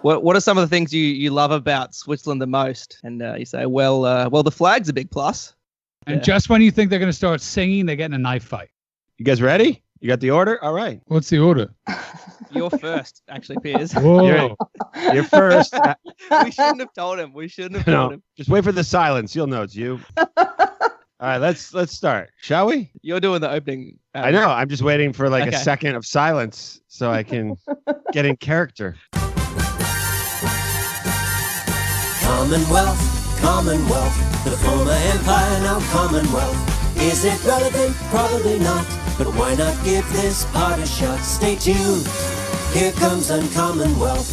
What are some of the things you love about Switzerland the most? And you say, well, the flag's a big plus. And just when you think they're going to start singing, they get in a knife fight. You guys ready? You got the order? All right. What's the order? You're first, actually, Piers. Whoa. You're first. We shouldn't have told him. Just wait for the silence. You'll know it's you. All right, let's start. Shall we? You're doing the opening. I know. I'm just waiting for a second of silence so I can get in character. Commonwealth, the former empire, now Commonwealth. Is it relevant? Probably not. But why not give this part a shot? Stay tuned. Here comes Uncommonwealth,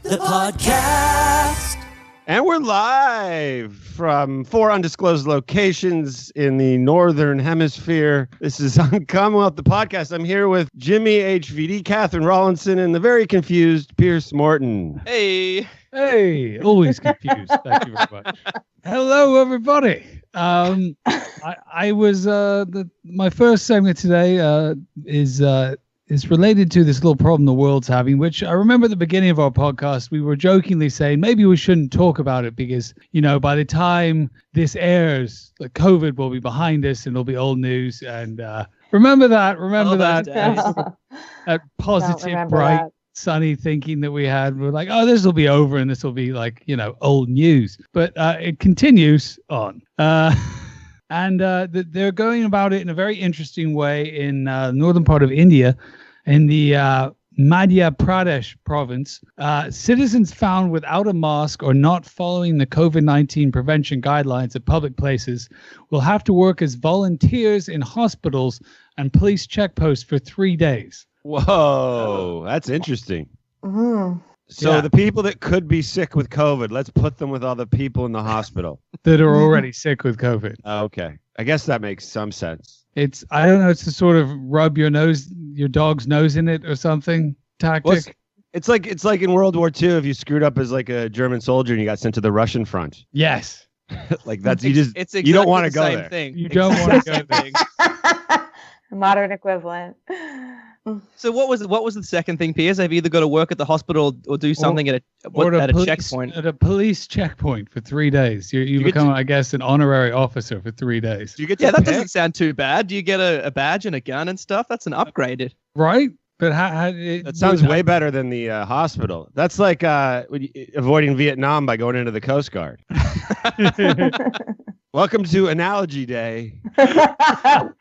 the podcast. And we're live from 4 undisclosed locations in the Northern Hemisphere. This is Uncommonwealth, the podcast. I'm here with Jimmy HVD, Katherine Rawlinson, and the very confused Piers Morton. Hey, always confused. Thank you very much. Hello, everybody. I was my first segment today is related to this little problem the world's having, which I remember at the beginning of our podcast, we were jokingly saying maybe we shouldn't talk about it because, by the time this airs, the COVID will be behind us and it'll be old news. And remember that positive, bright, sunny thinking that we had. We're like, oh, this will be over and this will be like, old news. But it continues on. And they're going about it in a very interesting way in the northern part of India, in the Madhya Pradesh province. Citizens found without a mask or not following the COVID-19 prevention guidelines at public places will have to work as volunteers in hospitals and police checkposts for 3 days. Whoa, that's interesting. Mm-hmm. So the people that could be sick with COVID, let's put them with all the people in the hospital that are already sick with COVID. Okay. I guess that makes some sense. I don't know, it's to sort of rub your dog's nose in it or something tactic. Well, it's like in World War II if you screwed up as like a German soldier and you got sent to the Russian front. Yes. Like that's you don't want to go there. Thing. You don't want to go there. Modern equivalent. So what was the second thing, Piers? Have you either got to work at the hospital or do something at a checkpoint? At a police checkpoint for 3 days. You become, I guess, an honorary officer for 3 days. That doesn't sound too bad. Do you get a badge and a gun and stuff? That's an upgrade. Right? But that sounds way better than the hospital. That's like avoiding Vietnam by going into the Coast Guard. Welcome to Analogy Day. Adam,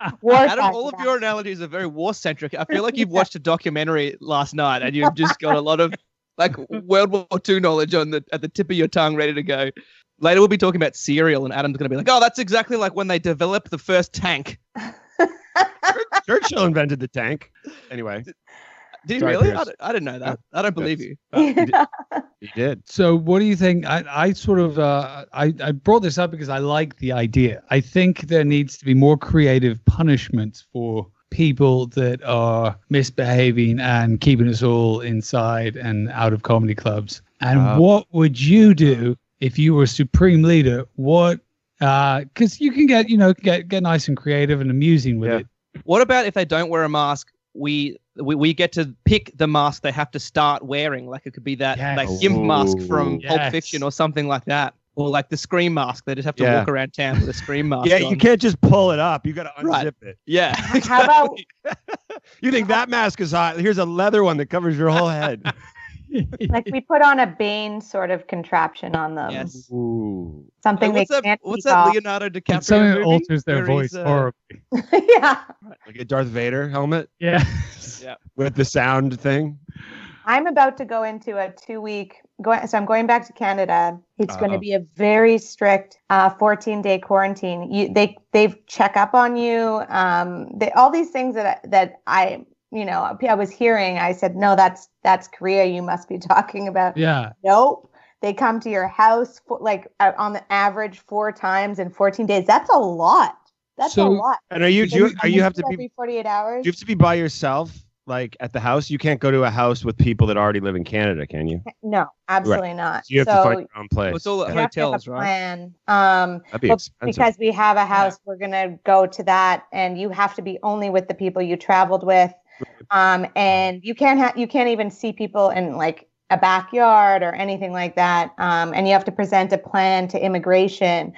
all of your analogies are very war-centric. I feel like you've watched a documentary last night and you've just got a lot of like World War II knowledge at the tip of your tongue ready to go. Later we'll be talking about cereal and Adam's going to be like, oh, that's exactly like when they developed the first tank. Churchill invented the tank. Anyway. Did he really? I didn't know that. I don't believe you. He did. So what do you think? I sort of I brought this up because I like the idea. I think there needs to be more creative punishments for people that are misbehaving and keeping us all inside and out of comedy clubs. And what would you do if you were supreme leader? What? Because you can get nice and creative and amusing with it. What about if they don't wear a mask? We get to pick the mask they have to start wearing. Like it could be that gimp mask from Pulp Fiction or something like that. Or like the Scream mask. They just have to walk around town with a Scream mask on. You can't just pull it up. You got to unzip it. Yeah. How about... You think that mask is hot? Here's a leather one that covers your whole head. Like we put on a Bane sort of contraption on them. Yes. Ooh. Something what's they can't What's keep that off. Leonardo DiCaprio It's something that movie alters their where voice he's, horribly. Yeah. Like a Darth Vader helmet? Yeah. With the sound thing? I'm about to go into a 2-week... So I'm going back to Canada. It's going to be a very strict 14-day quarantine. They've check up on you. All these things that I was hearing. I said, no, that's Korea. You must be talking about. Yeah. Nope. They come to your house on the average 4 times in 14 days. That's a lot. That's a lot. And you have to be every 48 hours? Do you have to be by yourself? Like at the house, you can't go to a house with people that already live in Canada, can you? No, absolutely not. So you have to find your own place. It's all at You have to have hotels, a right? plan. That'd be expensive. Because we have a house, we're gonna go to that, and you have to be only with the people you traveled with. And you can't even see people in like a backyard or anything like that. And you have to present a plan to immigration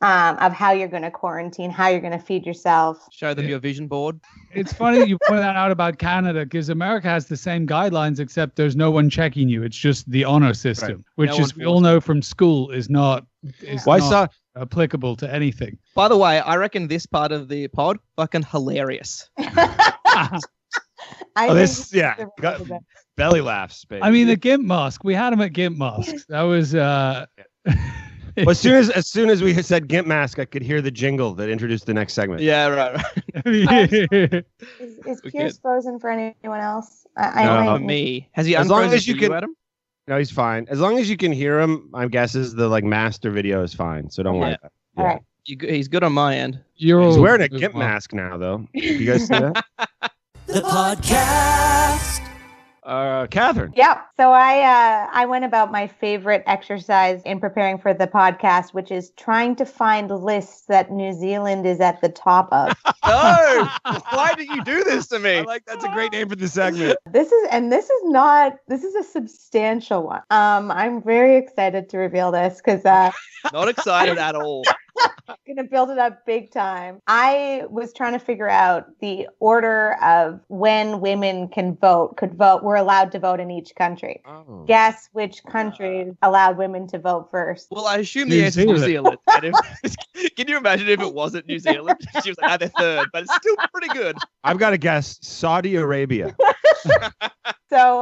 of how you're going to quarantine, how you're going to feed yourself. Show them your vision board. It's funny that you point that out about Canada, because America has the same guidelines, except there's no one checking you. It's just the honor system, which is, we all know from school, is not applicable to anything. By the way, I reckon this part of the pod fucking hilarious. Belly laughs, baby. I mean, the GIMP mask. We had him at GIMP masks. That was. Well, as soon as we said GIMP mask, I could hear the jingle that introduced the next segment. Yeah, right. Is Piers frozen for anyone else? No, me. Has he unfrozen as you, Adam? No, he's fine. As long as you can hear him, my guess is the master video is fine. So don't worry about it. All right. He's good on my end. He's wearing a GIMP mask now, though. You guys see that? The podcast. Katherine. Yeah. So I went about my favorite exercise in preparing for the podcast, which is trying to find lists that New Zealand is at the top of. No! Why did you do this to me? That's a great name for the segment. This is a substantial one. I'm very excited to reveal this because not excited at all. Gonna build it up big time. I was trying to figure out the order of when women were allowed to vote in each country. Oh. Guess which countries allowed women to vote first? Well, I assume the answer is New Zealand. Can you imagine if it wasn't New Zealand? She was like, they're third, but it's still pretty good. I've got to guess Saudi Arabia. So,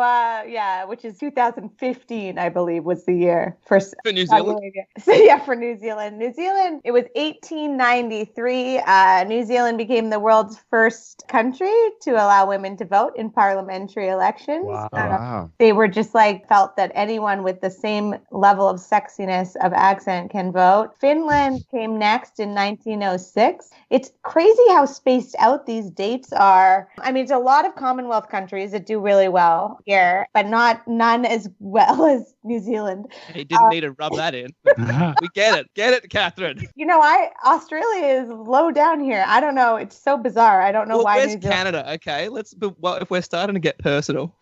which is 2015, I believe, was the year for New Zealand. So, yeah, for New Zealand. New Zealand, it was 1893. New Zealand became the world's first country to allow women to vote in parliamentary elections. Wow. They were just felt that anyone with the same level of sexiness of accent can vote. Finland came next in 1906. It's crazy how spaced out these dates are. I mean, it's a lot of Commonwealth countries that do really well here, but none as well as New Zealand. He didn't need to rub that in. We get it, Katherine. Australia is low down here. I don't know. It's so bizarre. I don't know why. Where's Canada? Okay, if we're starting to get personal.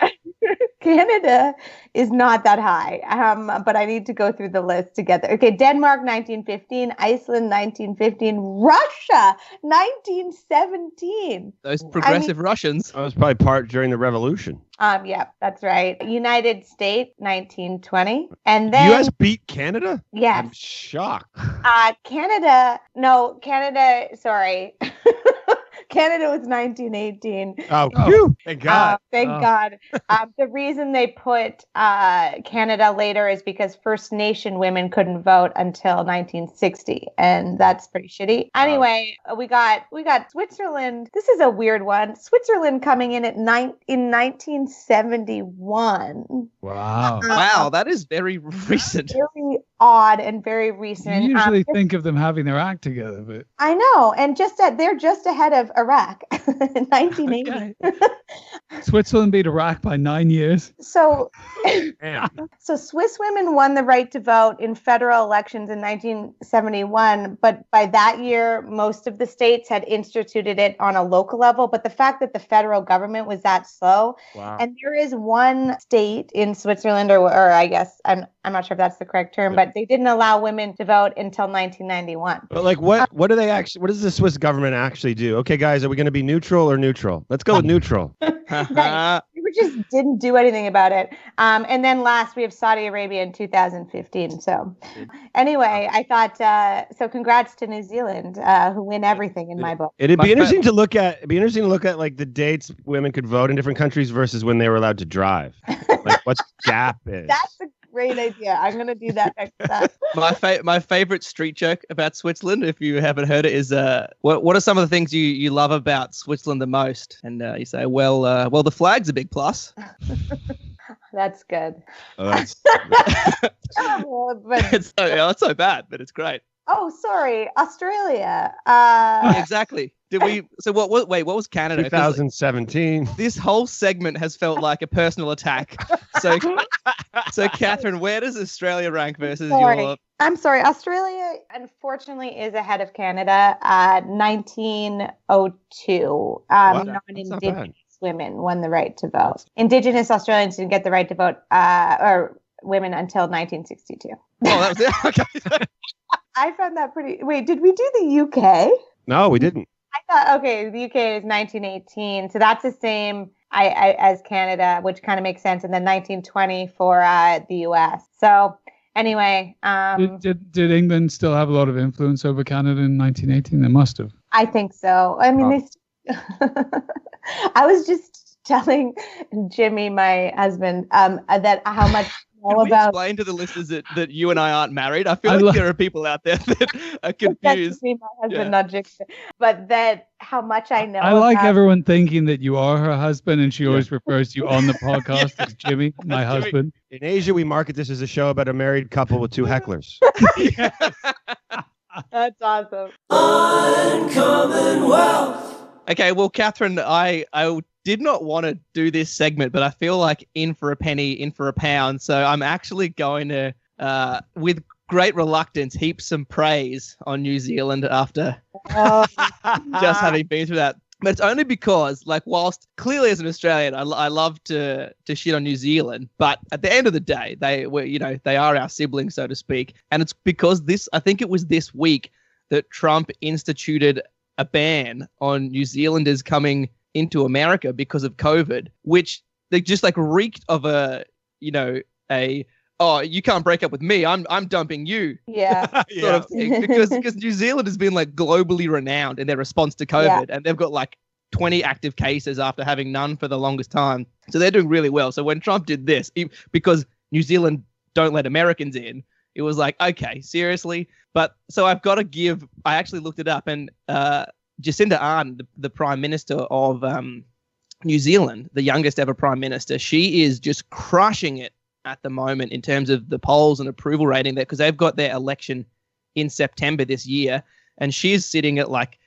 Canada is not that high, but I need to go through the list to get there. Okay, Denmark 1915, Iceland 1915, Russia 1917. Those progressive Russians. That was probably part during the revolution. Yeah, that's right. United States 1920, and then U.S. beat Canada. Yes, I'm shocked. Canada. Sorry. Canada was 1918. Oh, thank God. Thank God. The reason they put Canada later is because First Nation women couldn't vote until 1960, and that's pretty shitty. Anyway, we got Switzerland. This is a weird one. Switzerland coming in in 1971. Wow. Wow, that is very recent. Very odd and very recent. You usually think of them having their act together, but I know, and they're just ahead of Iraq in 1980. Okay. Switzerland beat Iraq by 9 years. So Swiss women won the right to vote in federal elections in 1971, but by that year, most of the states had instituted it on a local level. But the fact that the federal government was that slow, and there is one state in Switzerland, or I guess I'm not sure if that's the correct term, but they didn't allow women to vote until 1991. But what do they actually? What does the Swiss government actually do? Okay, guys, are we going to be neutral or neutral? Let's go with neutral. We just didn't do anything about it. And then last, we have Saudi Arabia in 2015. So anyway, I thought, so congrats to New Zealand, who win everything in my book. It'd be interesting to look at. It'd be interesting to look at the dates women could vote in different countries versus when they were allowed to drive. What the gap is. That's a great idea. I'm going to do that next time. My favorite street joke about Switzerland, if you haven't heard it, is what are some of the things you love about Switzerland the most? And you say, well, the flag's a big plus. That's good. Oh, that's... It's so bad, but it's great. Oh, sorry, Australia. Exactly. Did we? So what? Wait, what was Canada? 2017. This whole segment has felt like a personal attack. So Katherine, where does Australia rank versus your? I'm sorry. Australia, unfortunately, is ahead of Canada. 1902. Non-Indigenous women won the right to vote. Indigenous Australians didn't get the right to vote, or women, until 1962. Oh, that was it. Okay. I found that pretty. Wait, did we do the UK? No, we didn't. I thought, okay, the UK is 1918, so that's the same as Canada, which kind of makes sense, and then 1920 for the US. So anyway, did England still have a lot of influence over Canada in 1918? They must have. I think so. I mean, I was just telling Jimmy, my husband, that how much. Can we explain to the listeners that you and I aren't married? I feel like there are people out there that are confused. That's me, my husband, not Jake. But that how much I know. I like everyone thinking that you are her husband, and she always refers to you on the podcast as Jimmy, my husband. In Asia, we market this as a show about a married couple with two hecklers. That's awesome. Uncommon Wealth. Okay, well, Katherine, I did not want to do this segment, but I feel like in for a penny, in for a pound. So I'm actually going to, with great reluctance, heap some praise on New Zealand after just having been through that. But it's only because, like, whilst clearly as an Australian, I love to shit on New Zealand, but at the end of the day, they are our siblings, so to speak. And it's because I think it was this week that Trump instituted a ban on New Zealanders coming into America because of COVID, which they just like reeked of oh, you can't break up with me, I'm dumping you. Yeah. sort of thing. Because New Zealand has been like globally renowned in their response to COVID, and they've got like 20 active cases after having none for the longest time. So they're doing really well. So when Trump did this, because New Zealand don't let Americans in, it was like, okay, seriously? But so I actually looked it up, and Jacinda Ardern, the Prime Minister of New Zealand, the youngest ever Prime Minister, she is just crushing it at the moment in terms of the polls and approval rating there, because they've got their election in September this year, and she's sitting at like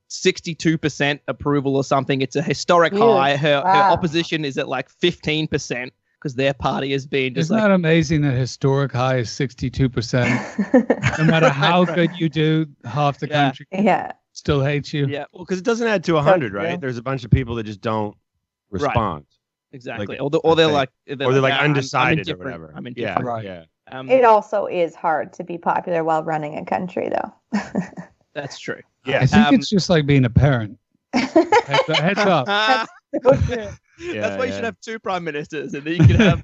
62% approval or something. It's a historic high. Her opposition is at like 15%. Because their party has been just Isn't that amazing that historic high is 62%? No matter how good you do, half the country still hates you. Yeah, well, because it doesn't add to 100, right? There's a bunch of people that just don't respond. Right. Exactly. Like, or they're like undecided or whatever. I'm indifferent. Right. Yeah. It also is hard to be popular while running a country, though. That's true. Yeah. I think it's just like being a parent. Heads up. That's so true. That's why you should have two prime ministers, and then you can have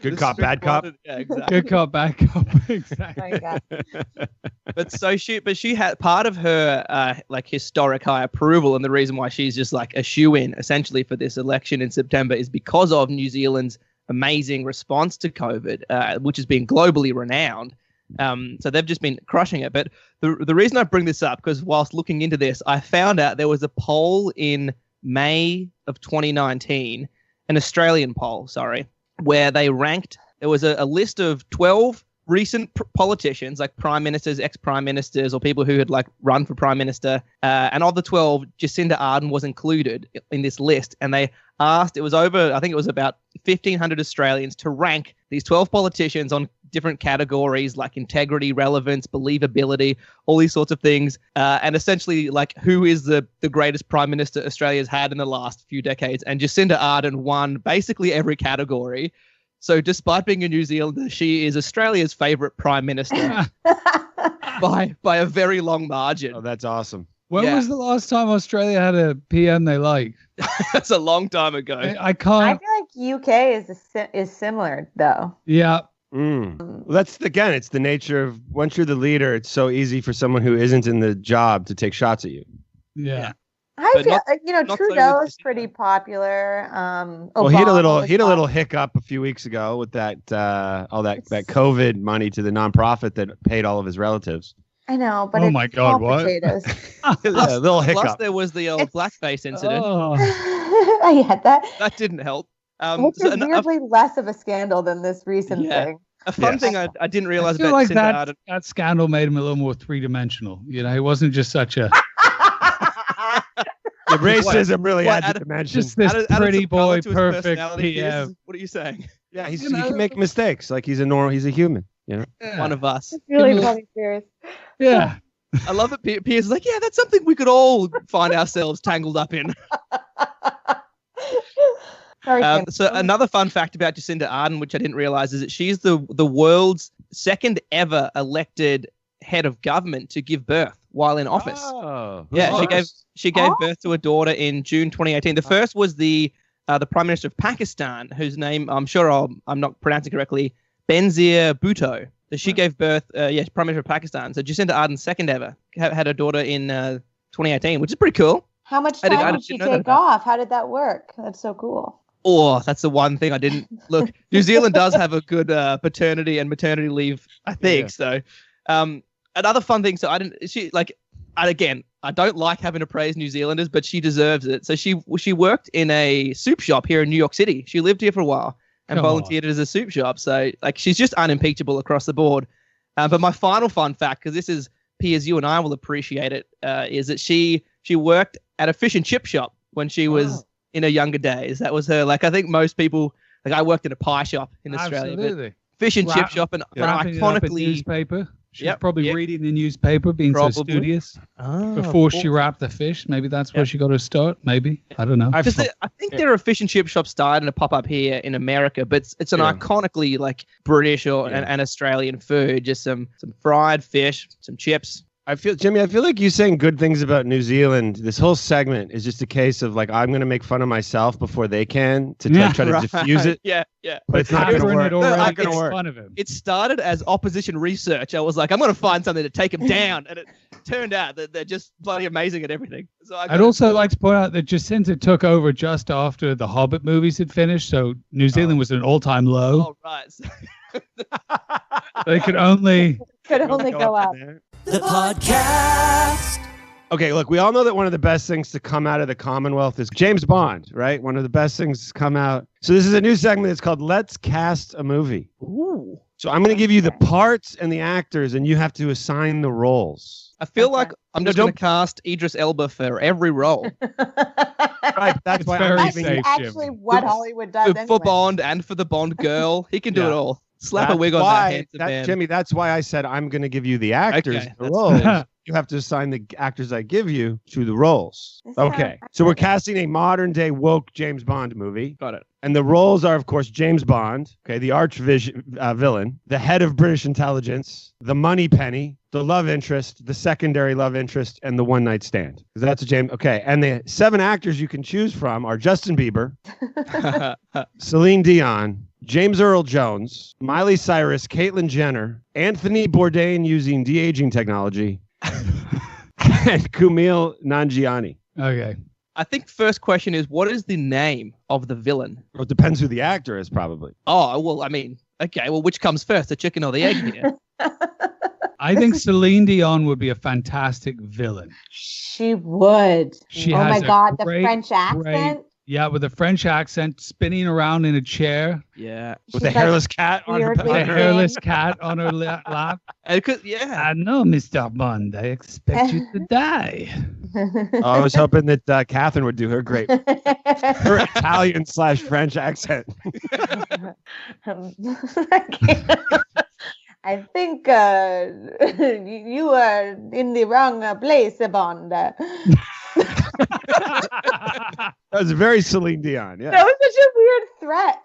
good cop, bad cop. Yeah, exactly. Good cop, bad cop. Exactly. But she had part of her like historic high approval, and the reason why she's just like a shoo-in essentially for this election in September is because of New Zealand's amazing response to COVID, which has been globally renowned. So they've just been crushing it. But the reason I bring this up, because whilst looking into this, I found out there was a poll in May of 2019, an Australian poll, where they ranked, there was a list of 12 recent politicians, like prime ministers, ex-prime ministers, or people who had like run for prime minister. And of the 12, Jacinda Ardern was included in this list. And they asked, I think it was about 1,500 Australians to rank these 12 politicians on different categories like integrity, relevance, believability, all these sorts of things. And essentially, like, who is the greatest prime minister Australia's had in the last few decades? And Jacinda Ardern won basically every category. So despite being a New Zealander, she is Australia's favourite prime minister by a very long margin. Oh, that's awesome. When was the last time Australia had a PM they liked? That's a long time ago. I can't. I feel like UK is similar though. Yeah. Well, that's again, it's the nature of once you're the leader, it's so easy for someone who isn't in the job to take shots at you. Yeah. I feel Trudeau is pretty popular. Well, he had a little hiccup a few weeks ago with that all that COVID money to the nonprofit that paid all of his relatives. I know, but oh my God, what? Yeah, a little hiccup. Plus, there was the old blackface incident. I had that. That didn't help. Which is weirdly less of a scandal than this recent thing. A fun thing I didn't realize I feel about like that scandal made him a little more three-dimensional. You know, he wasn't just such a the racism really adds a dimension. Just this pretty boy, perfect PM. What are you saying? Yeah, he can make mistakes. Like he's a human. You know, one of us. It's really funny, Piers. Yeah. I love it. Piers is like, yeah, that's something we could all find ourselves tangled up in. Sorry, Tim. So another fun fact about Jacinda Ardern, which I didn't realize, is that she's the world's second ever elected head of government to give birth while in office. Oh, Yeah, she gave birth to a daughter in June 2018. The first was the Prime Minister of Pakistan, whose name I'm sure I'm not pronouncing correctly, Benazir Bhutto. So she gave birth, Prime Minister of Pakistan. So Jacinda Ardern, second ever, had a daughter in 2018, which is pretty cool. How much time did she take off? How did that work? That's so cool. Oh, that's the one thing I didn't look. New Zealand does have a good paternity and maternity leave, I think. Yeah. So, another fun thing. So I don't like having to praise New Zealanders, but she deserves it. So she worked in a soup shop here in New York City. She lived here for a while and volunteered as a soup shop. So she's just unimpeachable across the board. But my final fun fact, because this is Piers, you and I will appreciate it, is that she worked at a fish and chip shop when she was in her younger days. That was her. I think most people, I worked in a pie shop in Australia. Absolutely. Fish and chip shop, and iconically newspaper. She's probably reading the newspaper, being so studious. Before she wrapped the fish, maybe that's where she got her start. Maybe, I don't know. I think there are fish and chip shops starting to pop up here in America, but it's an iconically British and Australian food. Just some fried fish, some chips. Jimmy, I feel like you saying good things about New Zealand. This whole segment is just a case of I'm going to make fun of myself before they can to try to diffuse it. Yeah. But it's not going to work. It's not going to work. Fun of him. It started as opposition research. I was like, I'm going to find something to take them down. And it turned out that they're just bloody amazing at everything. So I'd also like to point out that Jacinta took over just after the Hobbit movies had finished. So New Zealand was at an all-time low. Oh, right. They could only go up. The podcast. Okay, look, we all know that one of the best things to come out of the Commonwealth is James Bond, right? One of the best things to come out. So this is a new segment that's called Let's Cast a Movie. Ooh. So I'm going to give you the parts and the actors, and you have to assign the roles. I feel like I'm just going to cast Idris Elba for every role. Right, that's why I'm actually what Hollywood does anyway. For Bond and for the Bond girl. He can do it all. Slap a wig on that handsome man. Jimmy, that's why I said I'm going to give you the actors, the roles. You have to assign the actors I give you to the roles. Okay, so we're casting a modern-day woke James Bond movie. Got it. And the roles are, of course, James Bond, the arch-villain, the head of British intelligence, the money penny, the love interest, the secondary love interest, and the one-night stand. That's a James. Okay, and the 7 actors you can choose from are Justin Bieber, Celine Dion, James Earl Jones, Miley Cyrus, Caitlyn Jenner, Anthony Bourdain using de-aging technology, and Kumail Nanjiani. Okay. I think first question is, what is the name of the villain? Well, it depends who the actor is, probably. Oh, well, I mean, okay. Well, which comes first, the chicken or the egg here? I think Celine Dion would be a fantastic villain. She would. She oh has my God, the French accent. Yeah, with a French accent, spinning around in a chair. Yeah. With a hairless cat on her a hairless cat on her lap. I know, Mr. Bond. I expect you to die. I was hoping that Katherine would do her her Italian/French accent. I think you are in the wrong place, Bond. That was very Celine Dion. Yeah. That was such a weird threat.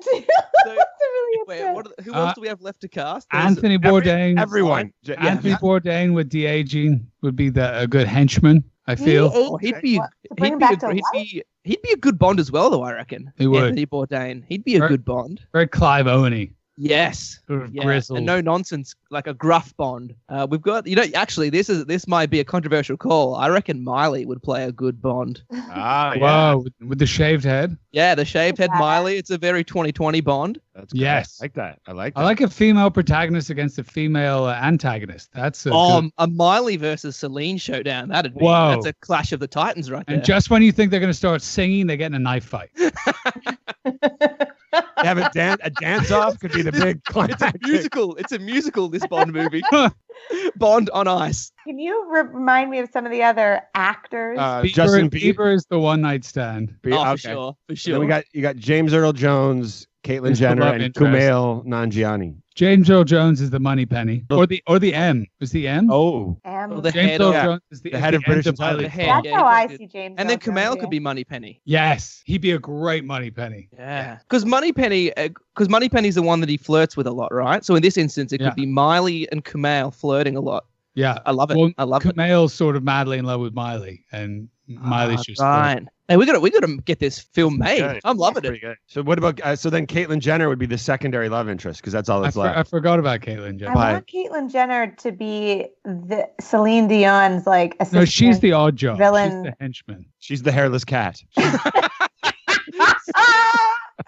Who else do we have left to cast? Anthony Bourdain. Everyone. Anthony Bourdain with de-aging would be a good henchman, I feel. He'd be a good Bond as well, though, I reckon. He would. Anthony Bourdain. He'd be a good Bond. Very Clive Owen-y. Yes. Sort of grizzled. And no nonsense, like a gruff Bond. We've got, actually, this might be a controversial call. I reckon Miley would play a good Bond. Ah, yeah. Wow, with the shaved head? Yeah, the shaved head Miley. It's a very 2020 Bond. That's great. Yes. I like that. I like a female protagonist against a female antagonist. That's a Miley versus Celine showdown. That's a clash of the titans right there. And just when you think they're going to start singing, they get in a knife fight. Have a dance off could be the big climax. It's a musical, this Bond movie. Bond on ice. Can you remind me of some of the other actors? Justin Bieber is the one night stand. For sure. Then you got James Earl Jones, Caitlyn Jenner, and Kumail Nanjiani. James Earl Jones is the money penny, or the M. Was the M? Oh, the James head Earl of- Jones is the head of British the head, That's yeah, how I he's see James. And then Earl Jones, Kumail yeah. could be Moneypenny. Yes, he'd be a great money penny. Yeah, because Moneypenny's the one that he flirts with a lot, right? So in this instance, it could be Miley and Kumail flirting a lot. Yeah, I love it. Well, I love it. Kumail's sort of madly in love with Miley, and Miley's just right. Hey, we gotta get this film made. good. I'm loving pretty it. good. So what about? So then Caitlyn Jenner would be the secondary love interest because that's all that's left. I forgot about Caitlyn Jenner. I want Caitlyn Jenner to be the Celine Dion's like assistant. No, she's the odd job. Villain. She's the henchman. She's the hairless cat.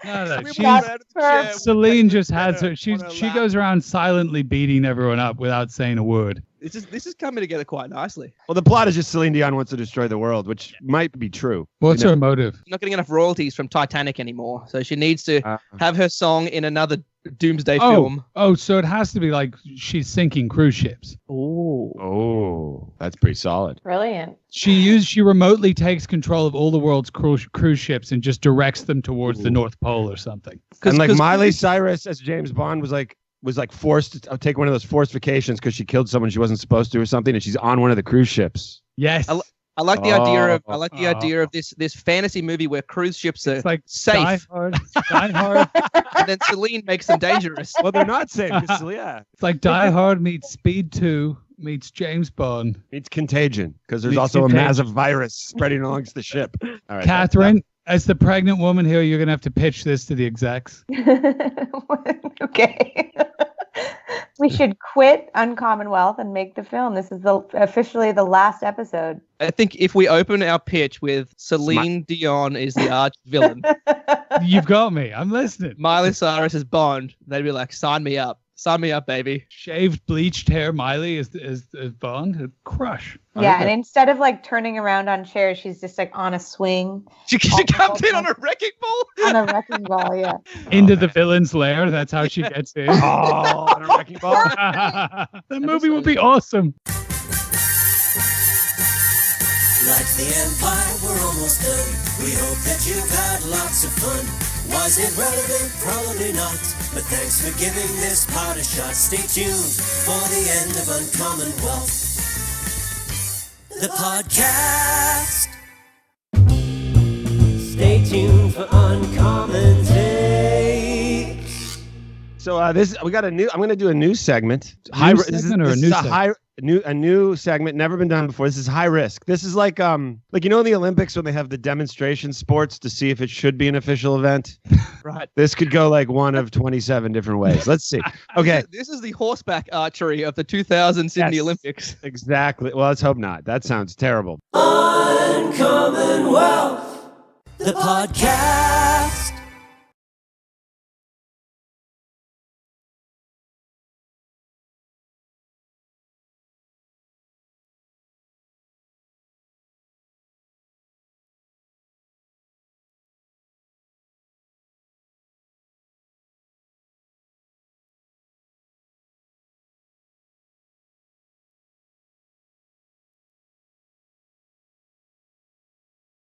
No, We she's brought her out of the chair. Celine just has her. on her She lap. goes around silently beating everyone up without saying a word. This is coming together quite nicely. Well, the plot is just Celine Dion wants to destroy the world, which might be true. What's You know? her motive? She's not getting enough royalties from Titanic anymore, so she needs to have her song in another doomsday film. Oh, so it has to be like she's sinking cruise ships. Oh, that's pretty solid. Brilliant. She remotely takes control of all the world's cruise ships and just directs them towards the North Pole or something. And like Miley Cyrus as James Bond was like forced to take one of those forced vacations because she killed someone she wasn't supposed to or something, and she's on one of the cruise ships. Yes. I like the idea of this fantasy movie where cruise ships are It's like safe, Die Hard. and then Celine makes them dangerous. Well, they're not safe. Yeah, It's like Die Hard meets Speed 2 meets James Bond. it's Contagion because there's Meets also Contagion. a massive virus spreading amongst the ship. All right, Catherine, as the pregnant woman here, you're going to have to pitch this to the execs. Okay. We should quit Uncommon Wealth and make the film. This is officially the last episode. I think if we open our pitch with Celine Dion is the arch villain, You've got me. I'm listening. Miley Cyrus is Bond, they'd be like, sign me up, baby. Shaved, bleached hair, Miley is Bond. It'd crush. Yeah, and instead of like turning around on chairs, she's just like on a swing, She comes in on a wrecking ball. on a wrecking ball. Yeah. Into the villain's lair. That's how she gets in. Oh, on a wrecking ball. That movie would be awesome. Like the Empire, we're almost done. We hope that you've had lots of fun. Was it relevant? Probably not. But thanks for giving this part a shot. Stay tuned for the end of Uncommon Wealth, the podcast. Stay tuned for Uncommon Takes. So I'm going to do a new segment. A new segment, never been done before. This is high risk. This is like in the Olympics when they have the demonstration sports to see if it should be an official event. Right. This could go like one of 27 different ways. Let's see. Okay. This is the horseback archery of the 2000 Sydney Olympics. Exactly. Well, let's hope not. That sounds terrible. Uncommon Wealth, the podcast.